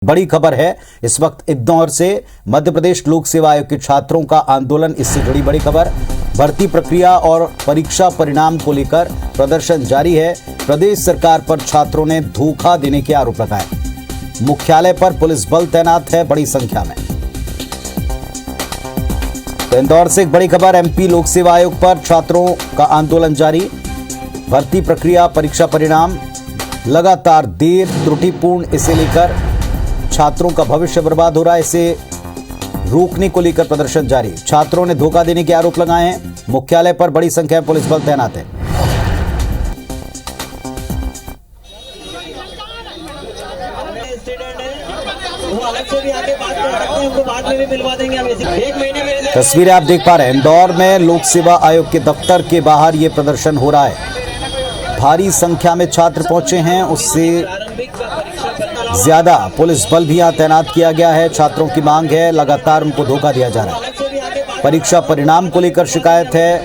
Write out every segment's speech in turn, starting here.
बड़ी खबर है इस वक्त इंदौर से। मध्य प्रदेश लोक सेवा आयोग के छात्रों का आंदोलन, इससे जुड़ी बड़ी खबर। भर्ती प्रक्रिया और परीक्षा परिणाम को लेकर प्रदर्शन जारी है। प्रदेश सरकार पर छात्रों ने धोखा देने के आरोप लगाए। मुख्यालय पर पुलिस बल तैनात है बड़ी संख्या में। तो इंदौर से एक बड़ी खबर, एमपी लोक सेवा आयोग पर छात्रों का आंदोलन जारी। भर्ती प्रक्रिया, परीक्षा परिणाम लगातार देर, त्रुटिपूर्ण, इसे लेकर छात्रों का भविष्य बर्बाद हो रहा है। इसे रोकने को लेकर प्रदर्शन जारी। छात्रों ने धोखा देने के आरोप लगाए हैं। मुख्यालय पर बड़ी संख्या में पुलिस बल तैनात है। तस्वीरें आप देख पा रहे हैं, इंदौर में लोक सेवा आयोग के दफ्तर के बाहर ये प्रदर्शन हो रहा है। भारी संख्या में छात्र पहुंचे हैं, उससे ज्यादा पुलिस बल भी यहां तैनात किया गया है। छात्रों की मांग है, लगातार उनको धोखा दिया जा रहा है। परीक्षा परिणाम को लेकर शिकायत है,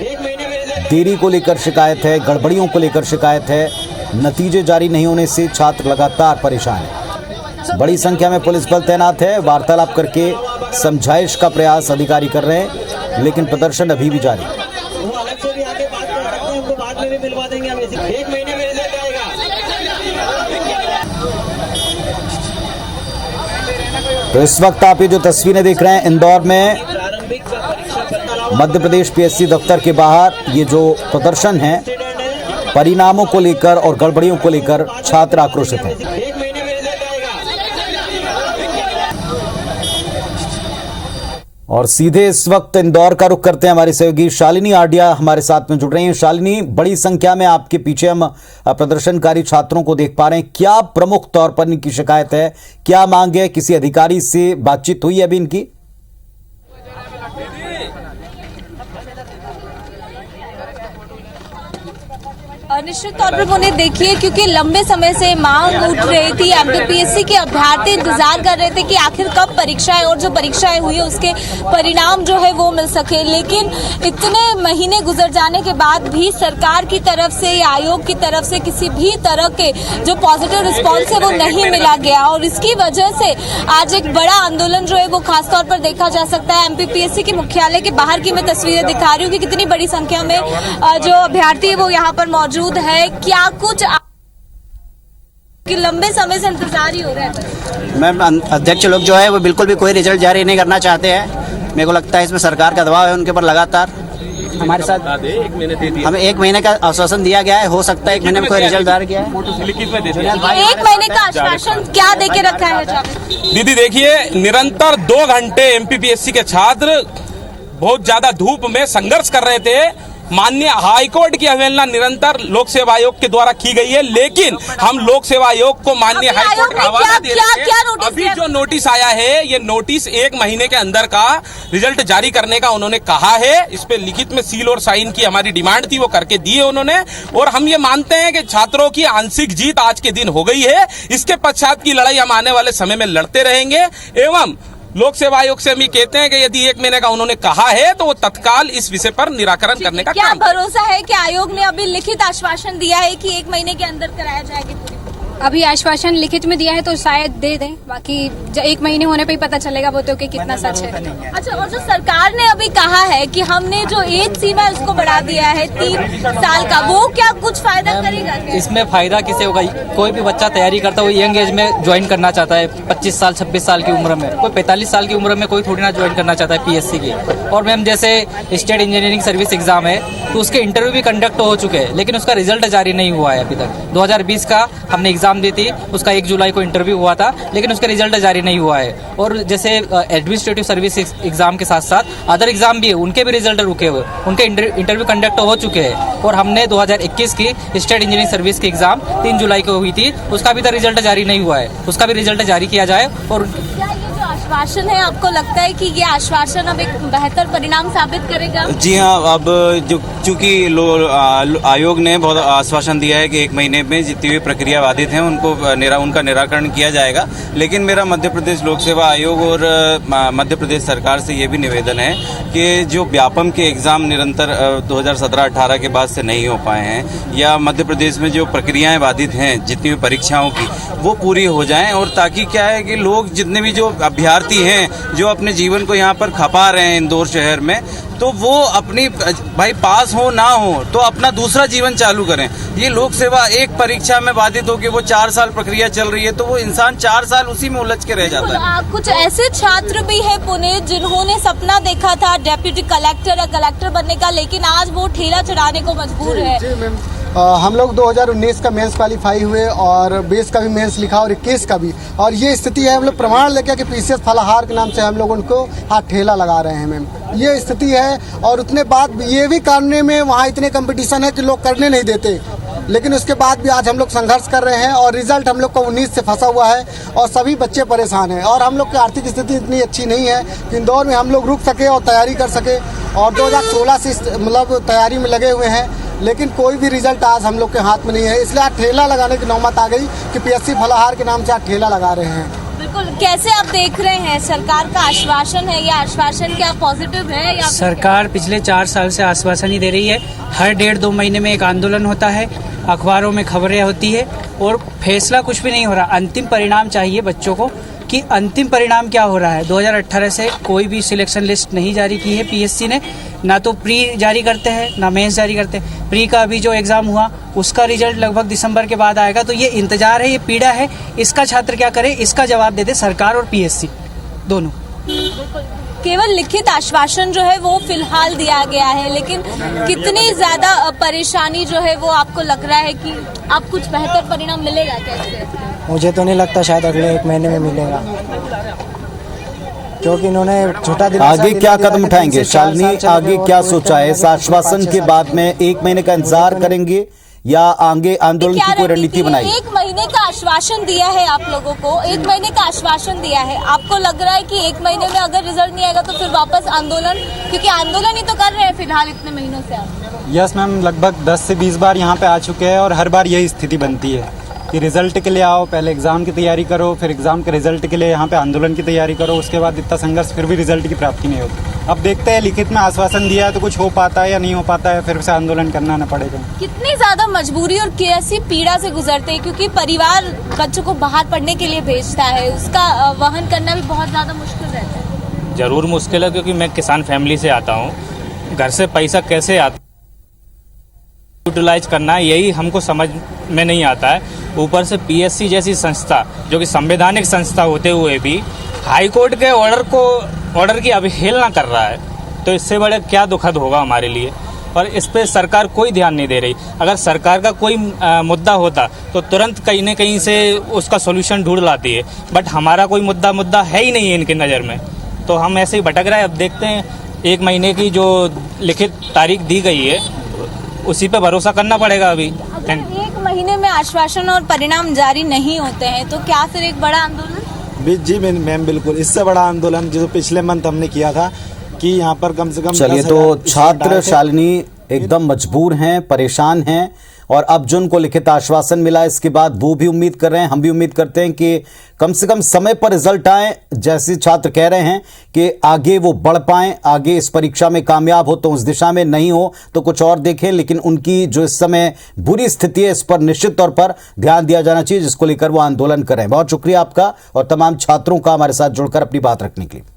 देरी को लेकर शिकायत है, गड़बड़ियों को लेकर शिकायत है। नतीजे जारी नहीं होने से छात्र लगातार परेशान हैं। बड़ी संख्या में पुलिस बल तैनात है। वार्तालाप करके समझाइश का प्रयास अधिकारी कर रहे हैं, लेकिन प्रदर्शन अभी भी जारी है। तो इस वक्त आप ये जो तस्वीरें देख रहे हैं, इंदौर में मध्य प्रदेश पीएससी दफ्तर के बाहर ये जो प्रदर्शन है, परिणामों को लेकर और गड़बड़ियों को लेकर छात्र आक्रोशित हैं। और सीधे इस वक्त इंदौर का रुख करते हैं। हमारी सहयोगी शालिनी आडिया हमारे साथ में जुड़ रही हैं। शालिनी, बड़ी संख्या में आपके पीछे हम प्रदर्शनकारी छात्रों को देख पा रहे हैं। क्या प्रमुख तौर पर इनकी शिकायत है, क्या मांग है? किसी अधिकारी से बातचीत हुई है अभी इनकी? निश्चित तौर पर उन्हें देखिए, क्योंकि लंबे समय से मांग उठ रही थी। एमपीपीएससी के अभ्यर्थी इंतजार कर रहे थे कि आखिर कब परीक्षाएं, और जो परीक्षाएं हुई उसके परिणाम जो है वो मिल सके। लेकिन इतने महीने गुजर जाने के बाद भी सरकार की तरफ से या आयोग की तरफ से किसी भी तरह के जो पॉजिटिव रिस्पॉन्स है वो नहीं मिला गया। और इसकी वजह से आज एक बड़ा आंदोलन जो है वो खासतौर पर देखा जा सकता है। एमपीपीएससी के मुख्यालय के बाहर की मैं तस्वीरें दिखा रही हूँ कि कितनी बड़ी संख्या में जो अभ्यर्थी है वो यहाँ पर मौजूद है। क्या कुछ कि लंबे समय से इंतजार ही हो रहा है? मैम, अध्यक्ष लोग जो है वो बिल्कुल भी कोई रिजल्ट जारी नहीं करना चाहते हैं। मेरे को लगता है इसमें सरकार का दबाव है उनके ऊपर लगातार। हमारे साथ हमें 1 महीने का आश्वासन दिया गया है, हो सकता है 1 महीने में कोई रिजल्ट जारी किया है। 1 महीने का आश्वासन क्या देके रखा है? दीदी देखिए, निरंतर 2 घंटे एमपीपीएससी के छात्र बहुत ज्यादा धूप में संघर्ष कर रहे थे। माननीय हाईकोर्ट की अवहेलना निरंतर लोक सेवा आयोग के द्वारा की गई है, लेकिन हम लोक सेवा आयोग को माननीय हाईकोर्ट का हवाला दे रहे हैं। अभी जो नोटिस आया है, ये नोटिस 1 महीने के अंदर का रिजल्ट जारी करने का उन्होंने कहा है। इस पे लिखित में सील और साइन की हमारी डिमांड थी, वो करके दिए उन्होंने। और हम ये मानते हैं कि छात्रों की आंशिक जीत आज के दिन हो गई है। इसके पश्चात की लड़ाई हम आने वाले समय में लड़ते रहेंगे। एवं लोक सेवा आयोग से हम ये कहते हैं कि यदि 1 महीने का उन्होंने कहा है तो वो तत्काल इस विषय पर निराकरण करने का क्या भरोसा है कि आयोग ने अभी लिखित आश्वासन दिया है कि 1 महीने के अंदर कराया जाएगा? अभी आश्वासन लिखित में दिया है तो शायद दे दें, बाकी 1 महीने होने पे ही पता चलेगा वो तो कि कितना सच है। अच्छा, और जो सरकार ने अभी कहा है कि हमने जो एज सीमा है उसको बढ़ा दिया है 3 साल का, वो क्या कुछ फायदा करेगा? इसमें फायदा किसे होगा? कोई भी बच्चा तैयारी करता है, वो यंग एज में ज्वाइन करना चाहता है, 25 साल 26 साल की उम्र में। कोई 45 साल की उम्र में कोई थोड़ी ना ज्वाइन करना चाहता है पीएससी की। और मैम, जैसे स्टेट इंजीनियरिंग सर्विस एग्जाम है तो उसके इंटरव्यू भी कंडक्ट हो चुके हैं, लेकिन उसका रिजल्ट जारी नहीं हुआ है अभी तक। 2020 का हमने एग्जाम दी थी, उसका 1 जुलाई को इंटरव्यू हुआ था, लेकिन उसका रिजल्ट जारी नहीं हुआ है। और जैसे एडमिनिस्ट्रेटिव सर्विस एग्जाम के साथ साथ अदर एग्जाम भी है, उनके भी रिजल्ट रुके हुए, उनके इंटरव्यू कंडक्ट हो चुके हैं। और हमने 2021 की स्टेट इंजीनियरिंग सर्विस की एग्जाम 3 जुलाई को हुई थी, उसका भी रिजल्ट जारी नहीं हुआ है, उसका भी रिजल्ट जारी किया जाए। और आश्वासन है, आपको लगता है कि ये आश्वासन अब एक बेहतर परिणाम साबित करेगा? जी हाँ, अब चूंकि आयोग ने बहुत आश्वासन दिया है कि 1 महीने में जितनी भी प्रक्रिया बाधित हैं उनको उनका निराकरण किया जाएगा। लेकिन मेरा मध्य प्रदेश लोक सेवा आयोग और मध्य प्रदेश सरकार से ये भी निवेदन है कि जो व्यापम के एग्ज़ाम निरंतर 2017-18 के बाद से नहीं हो पाए हैं, या मध्य प्रदेश में जो प्रक्रियाएं बाधित हैं जितनी भी परीक्षाओं की, वो पूरी हो जाएं, और ताकि क्या है कि लोग जितने भी जो अभ्यर्थी हैं जो अपने जीवन को यहाँ पर खपा रहे हैं इंदौर शहर में, तो वो अपनी भाई पास हो ना हो तो अपना दूसरा जीवन चालू करें। ये लोक सेवा एक परीक्षा में बाधित होकर वो 4 साल प्रक्रिया चल रही है, तो वो इंसान 4 साल उसी में उलझ के रह जाता है। कुछ ऐसे छात्र भी है पुणे जिन्होंने सपना देखा था डेप्यूटी कलेक्टर या कलेक्टर बनने का, लेकिन आज वो ठेला चढ़ाने को मजबूर है। जी मैम, हम लोग 2019 का मेंस क्वालिफाई हुए और 20 का भी मेंस लिखा और 21 का भी, और ये स्थिति है। हम लोग प्रमाण लेके कि पीसीएस फलाहार के नाम से हम लोग उनको हाथ ठेला लगा रहे हैं मैम, ये स्थिति है। और उतने बाद ये भी करने में वहाँ इतने कंपटीशन है कि लोग करने नहीं देते, लेकिन उसके बाद भी आज हम लोग संघर्ष कर रहे हैं और रिजल्ट हम लोग को 19 से फंसा हुआ है और सभी बच्चे परेशान हैं। और हम लोग की आर्थिक स्थिति इतनी अच्छी नहीं है कि इंदौर में हम लोग रुक सके और तैयारी कर सके, और 2016 से मतलब तैयारी में लगे हुए हैं, लेकिन कोई भी रिजल्ट आज हम लोग के हाथ में नहीं है। इसलिए आज ठेला लगाने की नौबत आ गई कि पीएससी फलाहार के नाम से आज ठेला लगा रहे हैं। बिल्कुल, कैसे आप देख रहे हैं? सरकार का आश्वासन है, या आश्वासन क्या पॉजिटिव है या सरकार पिछले 4 साल से आश्वासन ही दे रही है। हर 1.5-2 महीने में एक आंदोलन होता है, अखबारों में खबरें होती है और फैसला कुछ भी नहीं हो रहा। अंतिम परिणाम चाहिए बच्चों को कि अंतिम परिणाम क्या हो रहा है। 2018 से कोई भी सिलेक्शन लिस्ट नहीं जारी की है पीएससी ने, ना तो प्री जारी करते हैं ना मेंस जारी करते हैं। प्री का अभी जो एग्ज़ाम हुआ उसका रिजल्ट लगभग दिसंबर के बाद आएगा, तो ये इंतजार है, ये पीड़ा है। इसका छात्र क्या करे, इसका जवाब दे दे सरकार और पीएससी दोनों। केवल लिखित आश्वासन जो है वो फिलहाल दिया गया है, लेकिन कितनी ज्यादा परेशानी जो है वो आपको लग रहा है कि आप कुछ बेहतर परिणाम मिलेगा कैसे? मुझे तो नहीं लगता, शायद अगले 1 महीने में मिलेगा, क्योंकि इन्होंने छोटा दिन। आगे क्या कदम उठाएंगे शालिनी, आगे क्या सोचा है? इस आश्वासन के बाद में 1 महीने का इंतजार करेंगे या आगे आंदोलन की कोई रणनीति बनाई? 1 महीने का आश्वासन दिया है आप लोगों को, 1 महीने का आश्वासन दिया है। आपको लग रहा है कि 1 महीने में अगर रिजल्ट नहीं आएगा तो फिर वापस आंदोलन, क्योंकि आंदोलन ही तो कर रहे हैं फिलहाल इतने महीनों से आप? यस मैम, लगभग 10 से 20 बार यहाँ पे आ चुके हैं और हर बार यही स्थिति बनती है कि रिजल्ट के लिए आओ, पहले एग्जाम की तैयारी करो, फिर एग्जाम के रिजल्ट के लिए यहाँ पे आंदोलन की तैयारी करो, उसके बाद इतना संघर्ष, फिर भी रिजल्ट की प्राप्ति नहीं होती। अब देखते हैं, लिखित में आश्वासन दिया है तो कुछ हो पाता है या नहीं हो पाता है, फिर से आंदोलन करना ना पड़ेगा। कितनी ज्यादा मजबूरी और कैसी पीड़ा से गुजरते हैं, क्योंकि परिवार बच्चों को बाहर पढ़ने के लिए भेजता है, उसका वहन करना भी बहुत ज्यादा मुश्किल रहता है। जरूर मुश्किल है, क्योंकि मैं किसान फैमिली से आता हूँ। घर से पैसा कैसे आता यूटिलाइज करना है, यही हमको समझ में नहीं आता है। ऊपर से पीएससी जैसी संस्था जो कि संवैधानिक संस्था होते हुए भी हाई कोर्ट के ऑर्डर की अवहेलना कर रहा है, तो इससे बड़े क्या दुखद होगा हमारे लिए। और इस पे सरकार कोई ध्यान नहीं दे रही। अगर सरकार का कोई मुद्दा होता तो तुरंत कहीं न कहीं से उसका सोल्यूशन ढूंढ लाती है, बट हमारा कोई मुद्दा है ही नहीं है इनकी नज़र में, तो हम ऐसे ही भटक रहे हैं। अब देखते हैं, 1 महीने की जो लिखित तारीख दी गई है उसी पे भरोसा करना पड़ेगा। अभी 1 महीने में आश्वासन और परिणाम जारी नहीं होते हैं तो क्या फिर एक बड़ा आंदोलन? जी मैम, बिल्कुल, इससे बड़ा आंदोलन जो पिछले मंथ हमने किया था कि यहाँ पर कम से कम। चलिए, तो छात्र शालिनी एकदम मजबूर हैं, परेशान हैं, और अब जो उनको लिखित आश्वासन मिला इसके बाद वो भी उम्मीद कर रहे हैं, हम भी उम्मीद करते हैं कि कम से कम समय पर रिजल्ट आए। जैसे छात्र कह रहे हैं कि आगे वो बढ़ पाएं, आगे इस परीक्षा में कामयाब हो तो उस दिशा में, नहीं हो तो कुछ और देखें, लेकिन उनकी जो इस समय बुरी स्थिति है इस पर निश्चित तौर पर ध्यान दिया जाना चाहिए, जिसको लेकर वो आंदोलन कर रहे हैं। बहुत शुक्रिया आपका और तमाम छात्रों का हमारे साथ जुड़कर अपनी बात रखने के लिए।